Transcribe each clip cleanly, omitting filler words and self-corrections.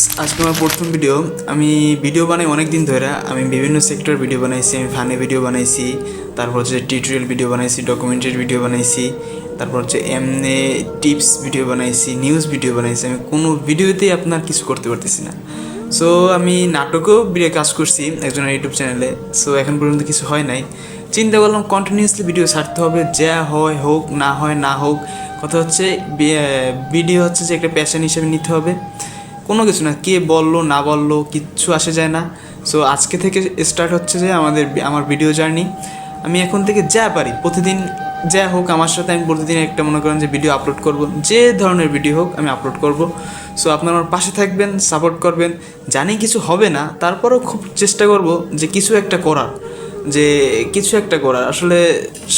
আজকে আমার প্রথম ভিডিও। আমি ভিডিও বানাই অনেক দিন ধরে। আমি বিভিন্ন সেক্টর ভিডিও বানাইছি, আমি ফানি ভিডিও বানাইছি, তারপর হচ্ছে টিউটোরিয়াল ভিডিও বানাইছি, ডকুমেন্টারি ভিডিও বানাইছি, তারপর হচ্ছে এমনি টিপস ভিডিও বানাইছি, নিউজ ভিডিও বানাইছি। আমি কোনো ভিডিওতেই আপনার কিছু করতে পারতেছি না। সো আমি নাটকও কাজ করছি একজনের ইউটিউব চ্যানেলে। সো এখন পর্যন্ত কিছু হয় নাই। চিন্তা করলাম কন্টিনিউয়াসলি ভিডিও ছাড়তে হবে, যা হয় হোক, না হয় না হোক। কথা হচ্ছে ভিডিও হচ্ছে যে একটা প্যাশন হিসেবে নিতে হবে, কোনো কিছু না, কে বললো না বললো কিচ্ছু আসে যায় না। সো আজকে থেকে স্টার্ট হচ্ছে যে আমার ভিডিও জার্নি। আমি এখন থেকে যা পারি প্রতিদিন যা হোক আমার সাথে, আমি প্রতিদিন একটা মনে করেন যে ভিডিও আপলোড করব, যে ধরনের ভিডিও হোক আমি আপলোড করব। সো আপনারা আমার পাশে থাকবেন, সাপোর্ট করবেন। জানি কিছু হবে না, তারপরেও খুব চেষ্টা করব যে কিছু একটা করার। আসলে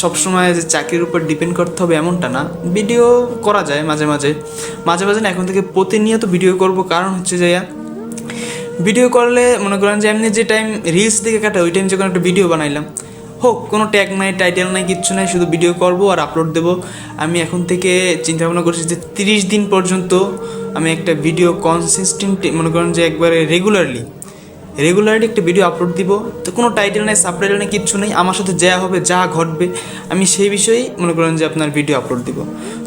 সবসময় যে চাকরির উপর ডিপেন্ড করতে হবে এমনটা না, ভিডিও করা যায় মাঝে মাঝে না, এখন থেকে প্রতিনিয়ত ভিডিও করব। কারণ হচ্ছে যে ভিডিও করলে মনে করেন যে এমনি যে টাইম রিলস দিকে কাটে, ওই টাইম যখন একটা ভিডিও বানাইলাম, হোক কোনো ট্যাগ নাই, টাইটেল নাই, কিচ্ছু নাই, শুধু ভিডিও করব আর আপলোড দেবো। আমি এখন থেকে চিন্তা ভাবনা করছি যে 30 দিন পর্যন্ত আমি একটা ভিডিও কনসিস্টেন্ট মনে করেন যে একবারে রেগুলারলি একটা ভিডিও আপলোড দিব। তো কোনো টাইটেল নেই, সাবটাইটেল নেই, কিচ্ছু নেই, আমার সাথে যা হবে যা ঘটবে আমি সেই বিষয়েই মনে করেন যে আপনার ভিডিও আপলোড দিব।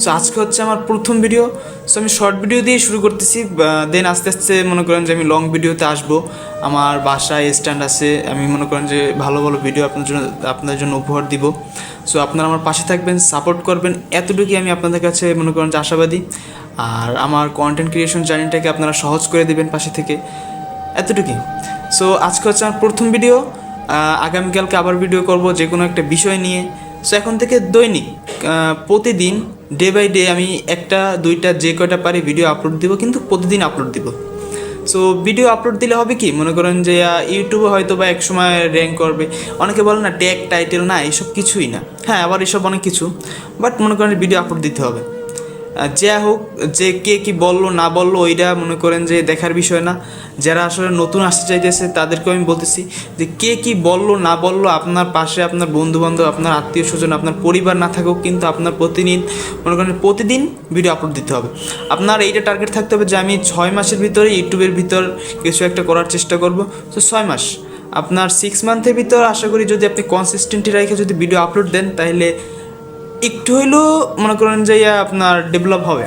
সো আজকে হচ্ছে আমার প্রথম ভিডিও। সো আমি শর্ট ভিডিও দিয়ে শুরু করতেছি, দেন আস্তে আস্তে মনে করেন যে আমি লং ভিডিওতে আসবো। আমার বাসায় স্ট্যান্ড আছে, আমি মনে করেন যে ভালো ভালো ভিডিও আপনাদের জন্য উপহার দিব। সো আপনারা আমার পাশে থাকবেন, সাপোর্ট করবেন, এতটুকুই আমি আপনাদের কাছে মনে করেন যে আশাবাদী। আর আমার কন্টেন্ট ক্রিয়েশন জার্নিটাকে আপনারা সহজ করে দেবেন পাশে থেকে, এতটুকুই। সো আজকে হচ্ছে আমার প্রথম ভিডিও। আগামীকালকে আবার ভিডিও করব যে কোনো একটা বিষয় নিয়ে। সো এখন থেকে দৈনিক প্রতিদিন ডে বাই ডে আমি একটা দুইটা যে কয়টা পারি ভিডিও আপলোড দিব, কিন্তু প্রতিদিন আপলোড দিব। সো ভিডিও আপলোড দিলে হবে কি, মনে করেন যে ইউটিউবে হয়তো বা এক সময় র্যাঙ্ক করবে। অনেকে বলে না ট্যাগ টাইটেল না, এইসব কিছুই না। হ্যাঁ, আবার এসব অনেক কিছু, বাট মনে করেন ভিডিও আপলোড দিতে হবে। যা হোক, যে কে কী বললো না বললো ওইটা মনে করেন যে দেখার বিষয় না। যারা আসলে নতুন আসতে চাইতেছে তাদেরকেও আমি বলতেছি যে কে কী বললো না বললো, আপনার পাশে আপনার বন্ধুবান্ধব, আপনার আত্মীয় স্বজন, আপনার পরিবার না থাকুক, কিন্তু আপনার প্রতিদিন ভিডিও আপলোড দিতে হবে। আপনার এইটা টার্গেট থাকতে হবে যে আমি 6 মাসের ভিতরে ইউটিউবের ভিতর কিছু একটা করার চেষ্টা করব। তো 6 মাস, আপনার 6 মান্থের ভিতর আশা করি যদি আপনি কনসিস্টেন্টলি রেখে যদি ভিডিও আপলোড দেন, তাহলে একটু হইলেও মনে করেন যে আপনার ডেভেলপ হবে।